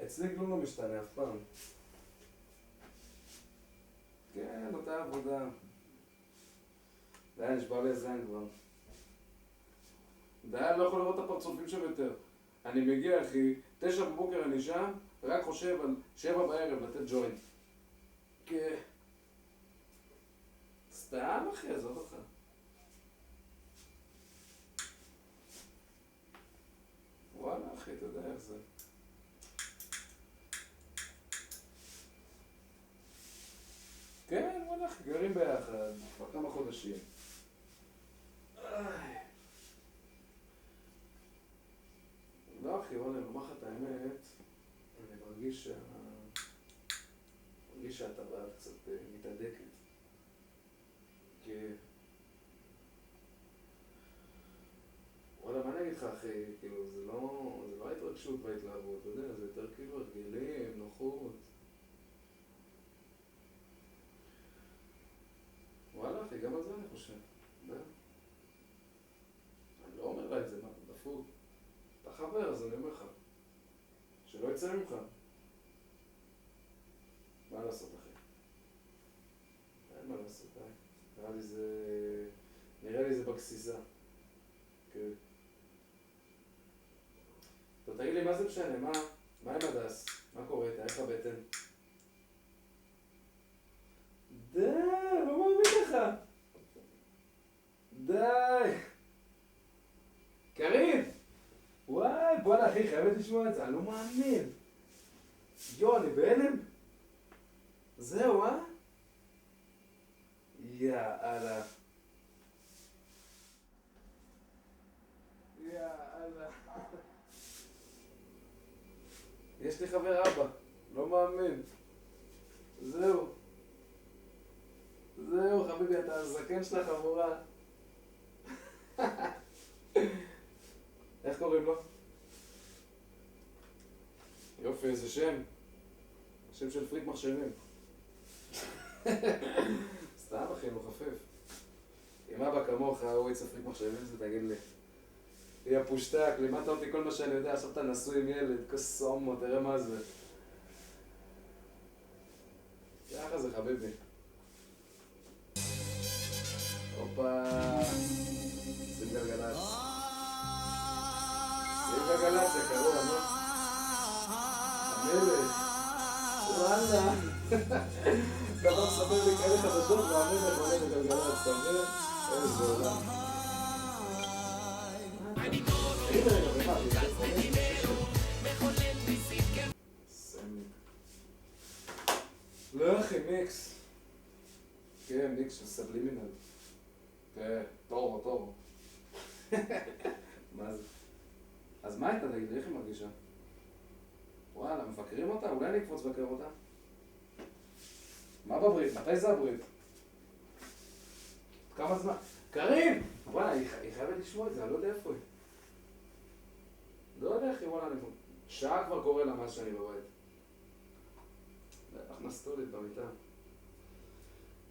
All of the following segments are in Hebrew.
אצלי כלום לא משתנה אף פעם. כן, אותה עבודה. די, נשבר לי הזין כבר. די, אני לא יכול לראות את הפרצופים שם יותר. אני מגיע, אחי, 9 בבוקר אני שם, רק חושב על 7 בערב לתת ג'וינט. כן. סתם, אחי, עזוב אותך. וואלה, אחי, אתה יודע איך זה. כן, וואלה, אחי, גרים ביחד, כבר כמה חודשים. איי. לא, אחי, וואלה, אני אומר לך את האמת, אני מרגיש שהטבעת קצת מתהדקת. כי... וואלה, מה אני אגיד לך, אחי? כאילו, זה לא ההתרגשות וההתלהבות, אתה יודע, זה יותר כאילו הרגלים, נוחות. וואלה, אחי, גם על זה אני חושב. אתה יודע? אני לא אומר לה את זה, מה, דפוק. אתה חבר, אז אני אומר לך. שלא יצא ממך. מה לעשות, אחי? אין מה לעשות, נראה לי זה בגסיסה. כן. טוב, תגיד לי, מה זה משנה? מה עם הדס? מה קורה איתה? איך הבטן? די, לא מאמין לך. די. קריב! וואי, בוא'נה אחי, חייבת לשמוע את זה, אני לא מאמין. יו, אני בהלם? זהו, אה? יאללה. יאללה. יש לי חבר אבא, לא מאמין. זהו. זהו, חביבי, אתה הזקן של החבורה. איך קוראים לו? יופי, איזה שם. שם של פריק מחשבים. סתם אחי, הוא חפף. אם אבא כמוך, הוא יצא פריק מחשבים, זה תגיד לי. יא פושטק, לימדת אותי כל מה שאני יודע, עכשיו אתה נשוי עם ילד, כסומו, תראה מה זה. ככה זה חביבי. הופה. שים גלגלצ. שים גלגלצ, יא קרוב, לא? המלך. וואלה. כבר מספר לי כאלה חדשות והמלך עולה בגלגלצ, אתה מבין? איזה עולם. לא אחי, מיקס. כן, מיקס של סבלימינל. כן, טורו. מה זה? אז מה הייתה, תגיד לי, איך היא מרגישה? וואלה, מבקרים אותה? אולי אני אקפוץ לבקר אותה? מה בברית? מתי זה הברית? כמה זמן? קרים! וואלה, היא חייבת לשמוע את זה, אני לא יודע איפה היא. לא יודע איך היא, וואלה, שעה כבר קורה לה מאז שאני בבית. בטח נסטולית במיטה.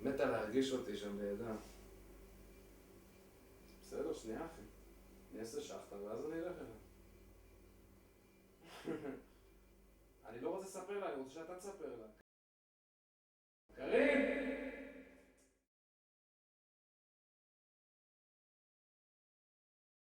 מתה להרגיש אותי שם לידה. בסדר, שנייה אחי. אני אעשה שחטה ואז אני אלך אליה. אני לא רוצה לספר לה, אני רוצה שאתה תספר לה.